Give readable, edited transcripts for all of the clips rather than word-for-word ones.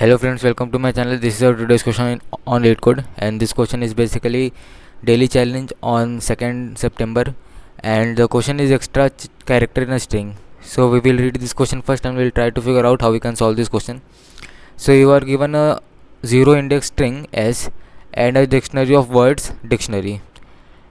Hello friends, welcome to my channel. This is our today's question on LeetCode, and this question is basically daily challenge on 2nd September, and the question is extra character in a string. So we will read this question first and we'll try to figure out how we can solve this question. So you are given a zero index string S and a dictionary of words dictionary.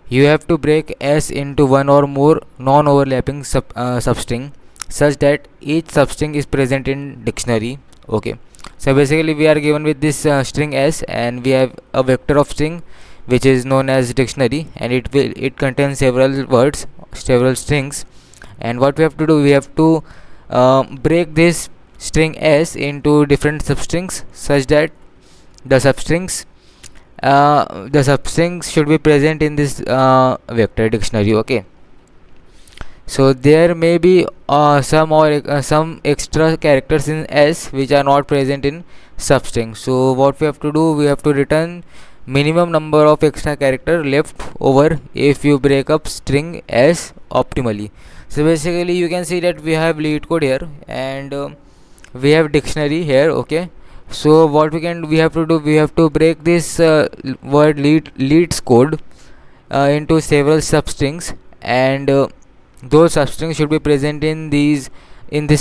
You have to break S into one or more non-overlapping substring such that each substring is present in dictionary. Okay, so basically we are given with this string S, and we have a vector of string which is known as dictionary, and it contains several words, several strings. And what we have to do, we have to break this string S into different substrings such that the substrings should be present in this vector dictionary. Okay, so there may be some extra characters in S which are not present in substring. So what we have to do, we have to return minimum number of extra character left over if you break up string S optimally. So basically you can see that we have LeetCode here, and we have dictionary here. Okay, so what we have to do, we have to break this word leads code into several substrings, and those substrings should be present in this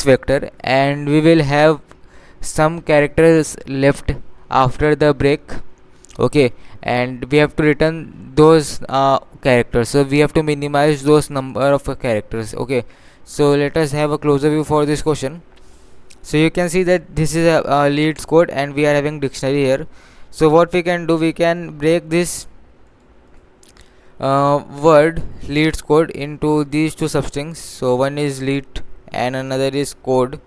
vector, and we will have some characters left after the break. Okay, and we have to return those characters, so we have to minimize those number of characters. Okay, so let us have a closer view for this question. So you can see that this is a leads code, and we are having dictionary here. So what we can do, we can break this word leads code into these two substrings. So one is lead and another is code,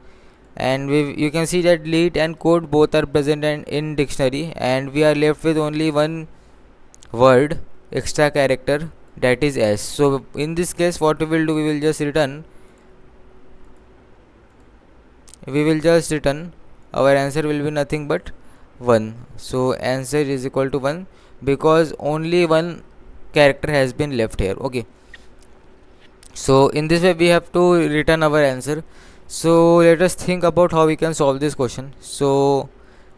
and you can see that lead and code both are present in dictionary, and we are left with only one word extra character, that is S. So in this case what we will do, we will just return our answer will be nothing but 1. So answer is equal to 1 because only one character has been left here. Okay, so in this way we have to return our answer. So let us think about how we can solve this question. So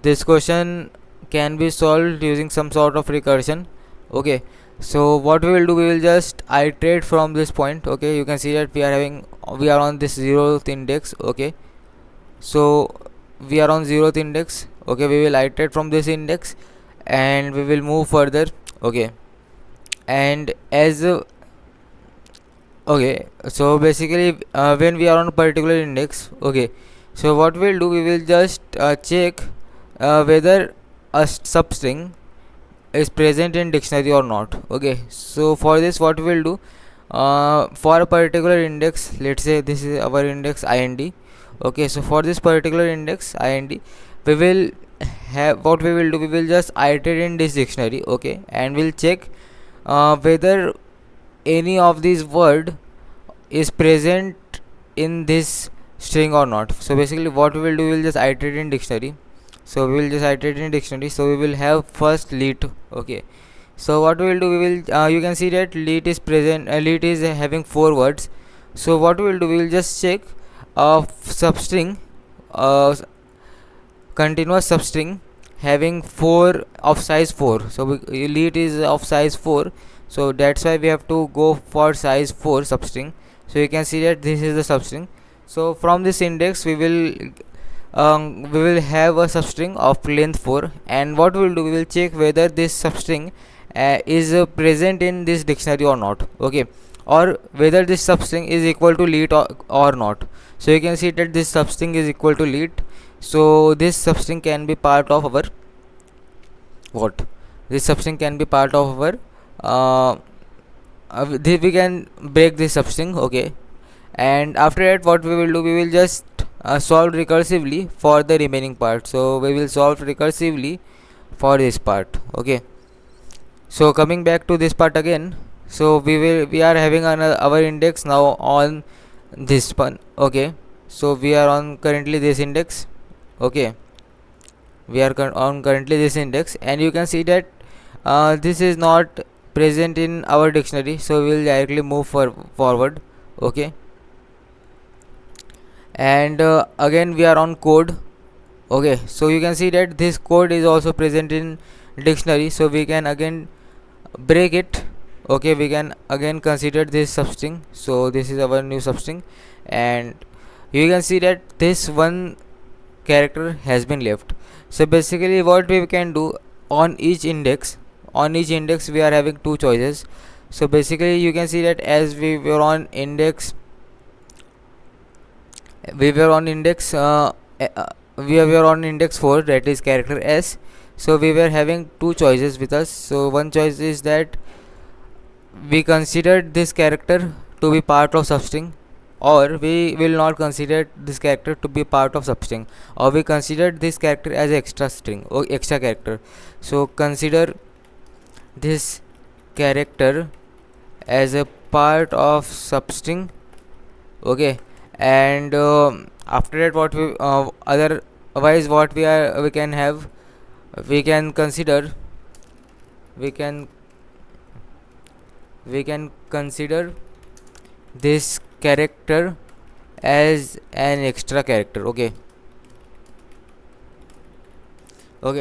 this question can be solved using some sort of recursion. Okay, so what we will do, we will just iterate from this point. Okay, you can see that we are on this 0th index. Okay, so we are on 0th index. Okay, we will iterate from this index and we will move further. Okay, and okay, so basically when we are on a particular index, okay, so what we'll do, we will just check whether a substring is present in dictionary or not. Okay, so for this what we will do, for a particular index, let's say this is our index ind. Okay, so for this particular index ind, we will have, what we will do, we will just iterate in this dictionary. Okay, and we'll check whether any of these word is present in this string or not. So basically what we will do, we will just iterate in dictionary. So we will just iterate in dictionary, so we will have first lead. Okay, so what we will do, we will you can see that lead is present, lead is having 4 words. So what we will do, we will just check substring, continuous substring having 4 of size 4. So lead is of size 4, so that's why we have to go for size 4 substring. So you can see that this is the substring. So from this index we will have a substring of length 4, and what we will do, we will check whether this substring is present in this dictionary or not. Okay, or whether this substring is equal to lead or not. So you can see that this substring is equal to lead, so this substring can be part of our this substring can be part of our we can break this substring. Okay, and after that what we will do, we will just solve recursively for the remaining part. So we will solve recursively for this part. Okay, so coming back to this part again, so we are having our index now on this one. Okay, so we are on currently this index. Okay, we are on currently this index, and you can see that this is not present in our dictionary, so we will directly move forward. Okay, and again we are on code. Okay, so you can see that this code is also present in dictionary, so we can again break it. Okay, we can again consider this substring, so this is our new substring, and you can see that this one character has been left. So basically what we can do, on each index, we are having two choices. So basically you can see that as we were on index, we were on index we were on index 4, that is character s. So we were having two choices with us. So one choice is that we considered this character to be part of substring, or we will not consider this character to be part of substring, or we considered this character as extra string or extra character. So consider this character as a part of substring. Okay, and after that what we otherwise what we can have, we can consider, we can consider this character as an extra character. Okay,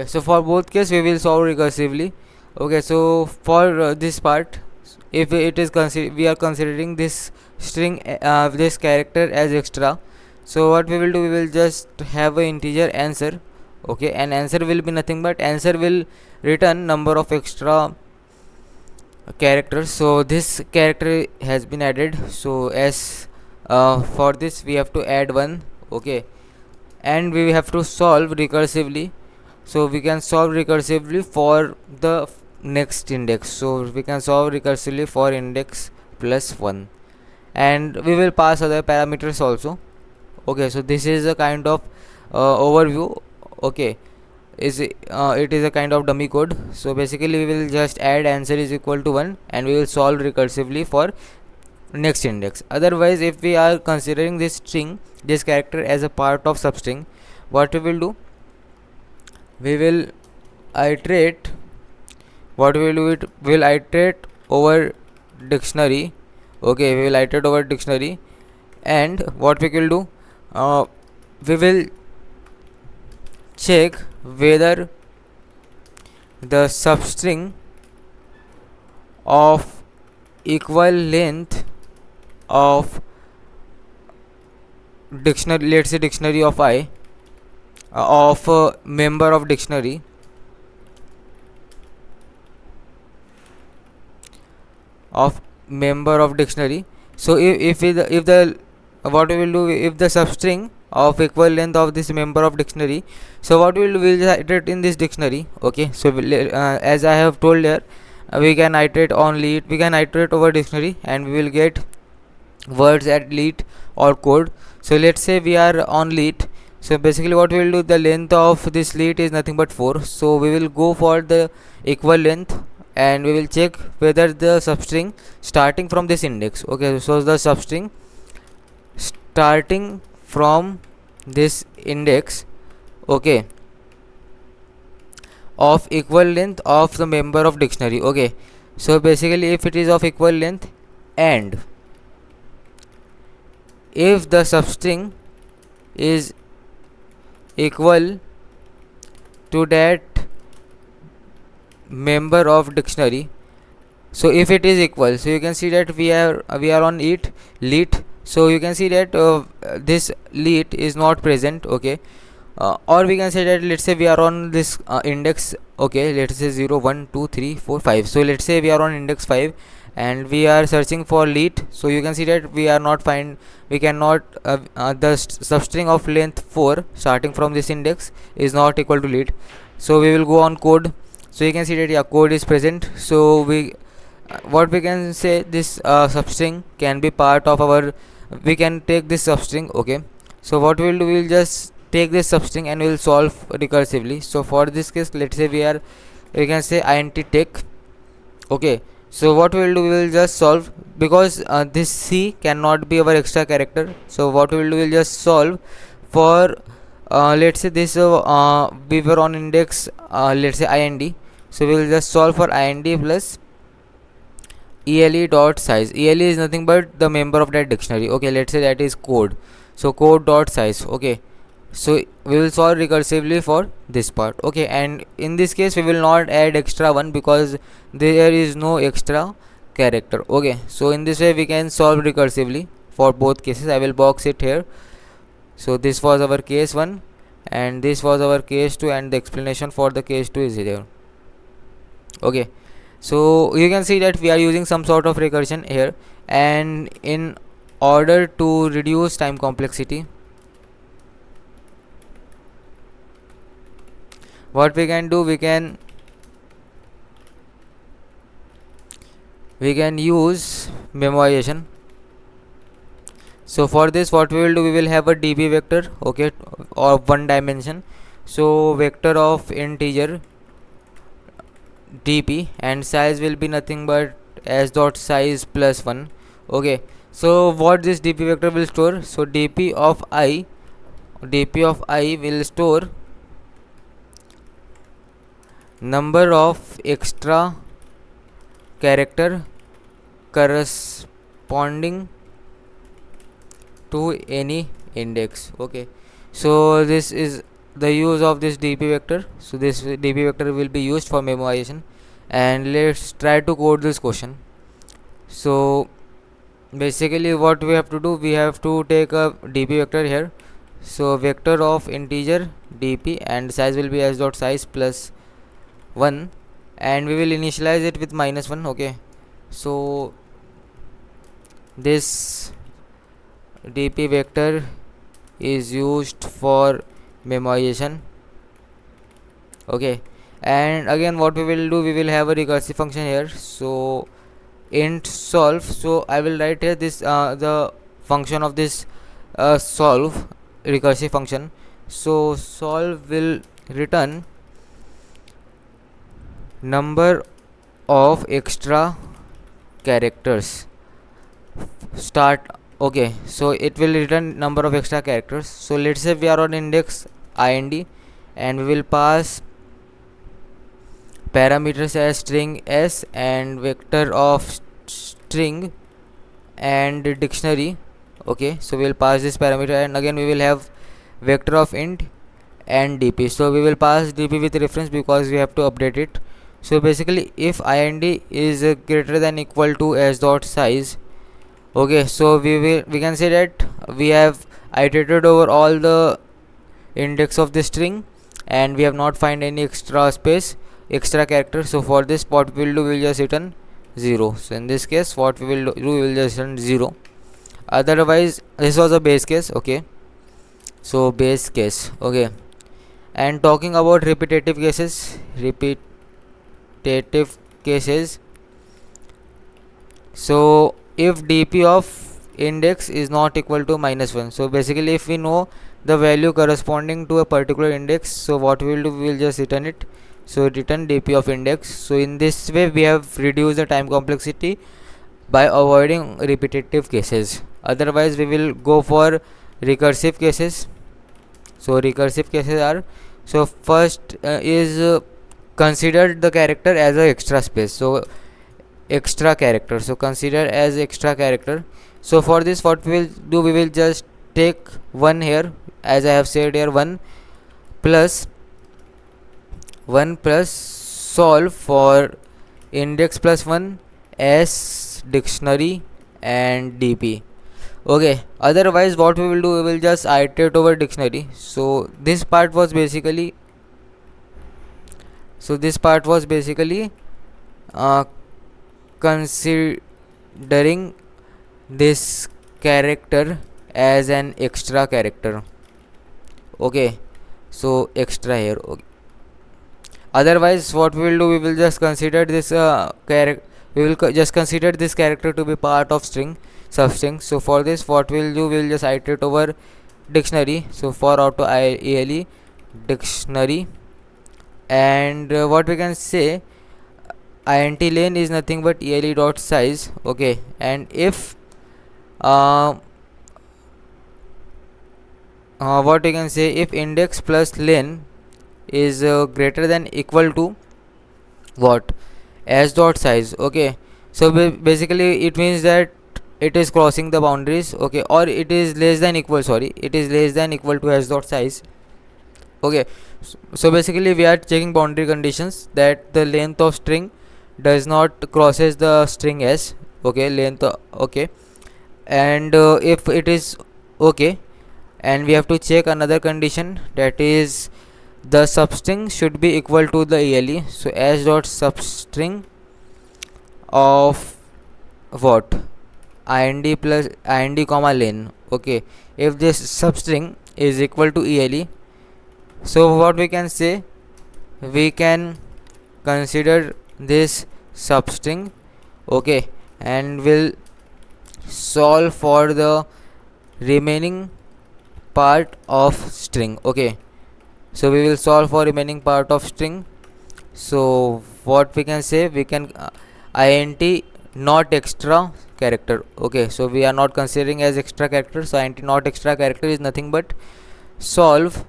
so for both case we will solve recursively. Okay, so for this part, if it is we are considering this string this character as extra, so what we will do, we will just have a integer answer. Okay, and answer will be nothing but answer will return number of extra characters. So this character has been added, so as for this we have to add one. Okay, and we have to solve recursively. So we can solve recursively for the next index, so we can solve recursively for index plus 1, and we will pass other parameters also. Okay, so this is a kind of overview. Okay, it is a kind of dummy code. So basically we will just add answer is equal to 1, and we will solve recursively for next index. Otherwise, if we are considering this string, this character as a part of substring, what we will do, we will iterate, what we will do, it will iterate over dictionary. Okay, we will iterate over dictionary, and what we will do, we will check whether the substring of equal length of dictionary, let's say dictionary of I, of a member of dictionary, of member of dictionary. So if the what we will do, if the substring of equal length of this member of dictionary, so what we will do, we will iterate in this dictionary. Okay, so as I have told here, we can iterate on lead, we can iterate over dictionary, and we will get words at lead or code. So let's say we are on lead. So basically what we will do, the length of this lead is nothing but 4, so we will go for the equal length, and we will check whether the substring starting from this index. Okay, so the substring starting from this index, okay, of equal length of the member of dictionary. Okay, so basically if it is of equal length, and if the substring is equal to that member of dictionary, so if it is equal, so you can see that we are on it lead. So you can see that this lead is not present. Okay, or we can say that, let's say we are on this index. Okay, let's say 0 1 2 3 4 5. So let's say we are on index 5, and we are searching for lead. So you can see that we are not find, we cannot the substring of length 4 starting from this index is not equal to lead. So we will go on code. So you can see that, yeah, code is present. So we what we can say, this substring can be part of our, we can take this substring. Okay, so what we will do, we will just take this substring and we will solve recursively. So for this case, let's say we can say int take. Okay, so what we will do, we will just solve, because this c cannot be our extra character. So what we will do, we will just solve for let's say this we were on index let's say ind. So we will just solve for ind plus ele dot size. Ele is nothing but the member of that dictionary. Okay, let's say that is code. So code dot size. Okay, So we will solve recursively for this part. Okay, and in this case we will not add extra one because there is no extra character. Okay, so in this way we can solve recursively for both cases. I will box it here. So this was our case 1 and this was our case 2, and the explanation for the case 2 is here. Okay, so you can see that we are using some sort of recursion here, and in order to reduce time complexity, what we can do, we can use memoization. So for this, what we will do, we will have a dp vector, okay, of one dimension. So vector of integer dp, and size will be nothing but s dot size plus 1. Okay, so what this dp vector will store, so dp of I will store number of extra character corresponding to any index. Okay, so this is the use of this dp vector. So this dp vector will be used for memoization, and let's try to code this question. So basically what we have to do, we have to take a dp vector here. So vector of integer dp, and size will be s dot size plus 1, and we will initialize it with -1. Okay, so this dp vector is used for memoization. Okay, and again what we will do, we will have a recursive function here. So int solve, so I will write here this the function of this solve recursive function. So solve will return number of extra characters start. Okay, so it will return number of extra characters. So let's say we are on index ind, and we will pass parameters as string s and vector of string and dictionary. Okay, so we will pass this parameter, and again we will have vector of int and dp. So we will pass dp with reference because we have to update it. So basically if ind is greater than equal to s dot size, okay, so we can say that we have iterated over all the index of the string, and we have not find any extra character. So for this, what we will do, we will just return 0. So in this case what we will do, we will just return 0. Otherwise, this was a base case. Okay, so base case. Okay, and talking about repetitive cases, so if dp of index is not equal to -1, so basically if we know the value corresponding to a particular index, so what we will do, we will just return it. So return dp of index. So in this way we have reduced the time complexity by avoiding repetitive cases. Otherwise we will go for recursive cases. So recursive cases are, so first is consider the character as a extra space. So extra character, so consider as extra character. So for this, what we will do, we will just take 1 here, as I have said here, 1 plus solve for index plus 1 s dictionary and dp. Okay, otherwise what we will do, we will just iterate over dictionary. So this part was basically considering this character as an extra character. Okay, so extra here. Okay, otherwise what we will do, we will just consider this character, we will just consider this character to be part of string substring. So for this, what we will do, we will just iterate over dictionary. So for auto ele dictionary, and what we can say, int len is nothing but ele dot size. Okay, and if what we can say, if index plus len is greater than equal to what, s dot size. Okay, so basically it means that it is crossing the boundaries, okay, or it is less than equal, sorry, it is less than equal to s dot size, okay. So basically we are checking boundary conditions that the length of string does not crosses the string s, okay, length, okay, and if it is okay, and we have to check another condition, that is the substring should be equal to the ELE. So s dot substring of what, ind plus ind comma len, okay. If this substring is equal to ELE, so what we can say, we can consider this substring, okay, and will solve for the remaining part of string, okay. So we will solve for remaining part of string. So what we can say, we can int not extra character, okay. So we are not considering as extra character, so int not extra character is nothing but solve.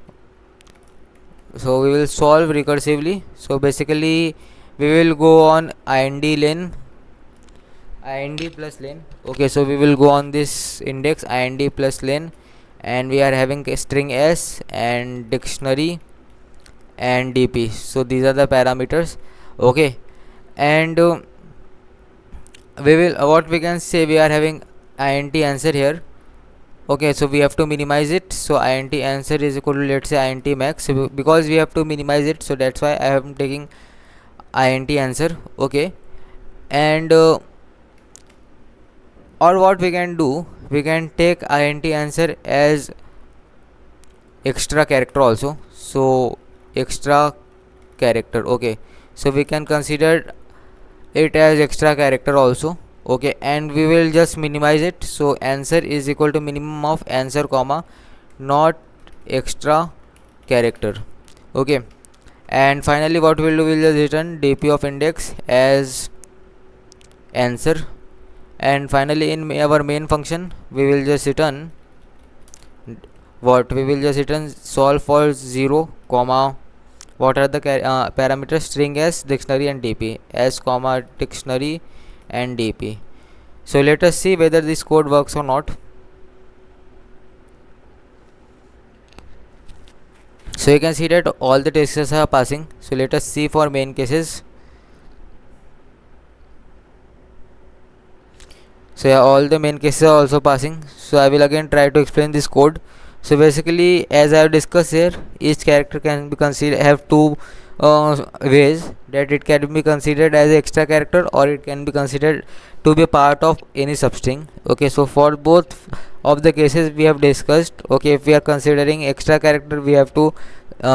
So we will solve recursively. So basically we will go on ind len, ind plus len, okay. So we will go on this index ind plus len, and we are having a string s and dictionary and dp. So these are the parameters, okay. And we will what we can say, we are having int answer here, okay. So we have to minimize it, so int answer is equal to, let's say, int max. So because we have to minimize it, so that's why I am taking int answer, okay. And or what we can do, we can take int answer as extra character also. So extra character, okay. So we can consider it as extra character also, okay, and we will just minimize it. So answer is equal to minimum of answer comma not extra character, okay. And finally what we'll do, we'll just return dp of index as answer. And finally in our main function we will just return what, we will just return solve for 0 comma what are the parameters, string s, dictionary and dp, s comma dictionary and dp. So let us see whether this code works or not. So you can see that all the test cases are passing. So let us see for main cases. So yeah, all the main cases are also passing. So I will again try to explain this code. So basically, as I have discussed here, each character can be considered, have two ways, that it can be considered as an extra character or it can be considered to be a part of any substring, okay. So for both of the cases we have discussed, okay, if we are considering extra character, we have to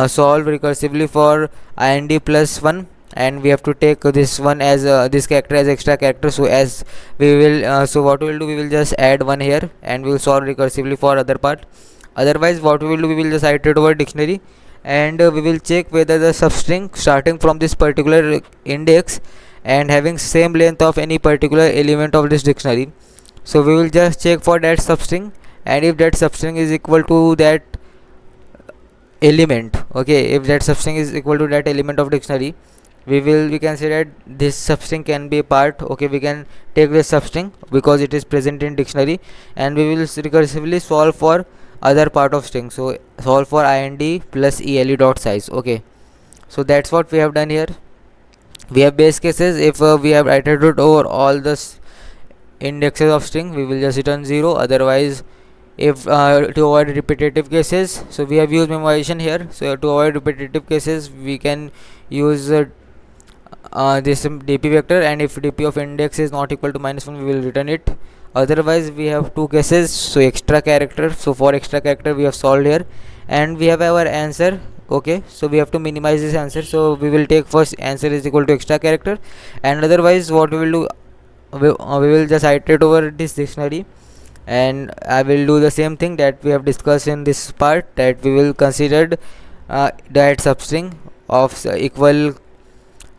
solve recursively for ind plus 1, and we have to take this one as this character as extra character. So as we will so what we will do, we will just add 1 here and we will solve recursively for other part. Otherwise what we will do, we will just iterate over dictionary, and we will check whether the substring starting from this particular index and having same length of any particular element of this dictionary. So we will just check for that substring, and if that substring is equal to that element, okay, if that substring is equal to that element of dictionary, we can say that this substring can be a part, okay. We can take this substring because it is present in dictionary, and we will recursively solve for other part of string. So solve for ind plus ele dot size, okay. So that's what we have done here. We have base cases. If we have iterated over all the indexes of string, we will just return 0. Otherwise, if to avoid repetitive cases, so we have used memoization here. So to avoid repetitive cases, we can use this dp vector, and if dp of index is not equal to -1, we will return it. Otherwise we have two cases, so extra character. So for extra character we have solved here, and we have our answer, okay. So we have to minimize this answer, so we will take first answer is equal to extra character, and otherwise what we will do, we will just iterate over this dictionary, and I will do the same thing that we have discussed in this part, that we will consider that substring of equal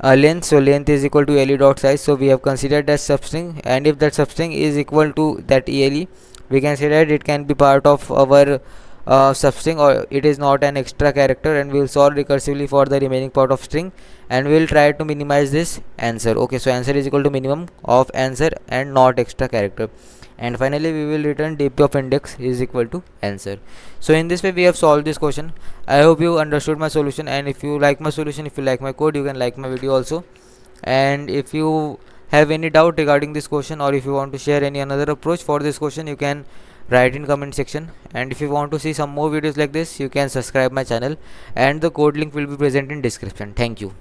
length. So length is equal to ele dot size. So we have considered that substring, and if that substring is equal to that ele, we can say that it can be part of our substring, or it is not an extra character, and we will solve recursively for the remaining part of string, and we will try to minimize this answer, okay. So answer is equal to minimum of answer and not extra character. and finally we will return dp of index is equal to answer. So in this way we have solved this question. I hope you understood my solution, and if you like my solution, if you like my code, you can like my video also. And if you have any doubt regarding this question, or if you want to share any another approach for this question, you can write in comment section. And if you want to see some more videos like this, you can subscribe my channel, and the code link will be present in description. Thank you.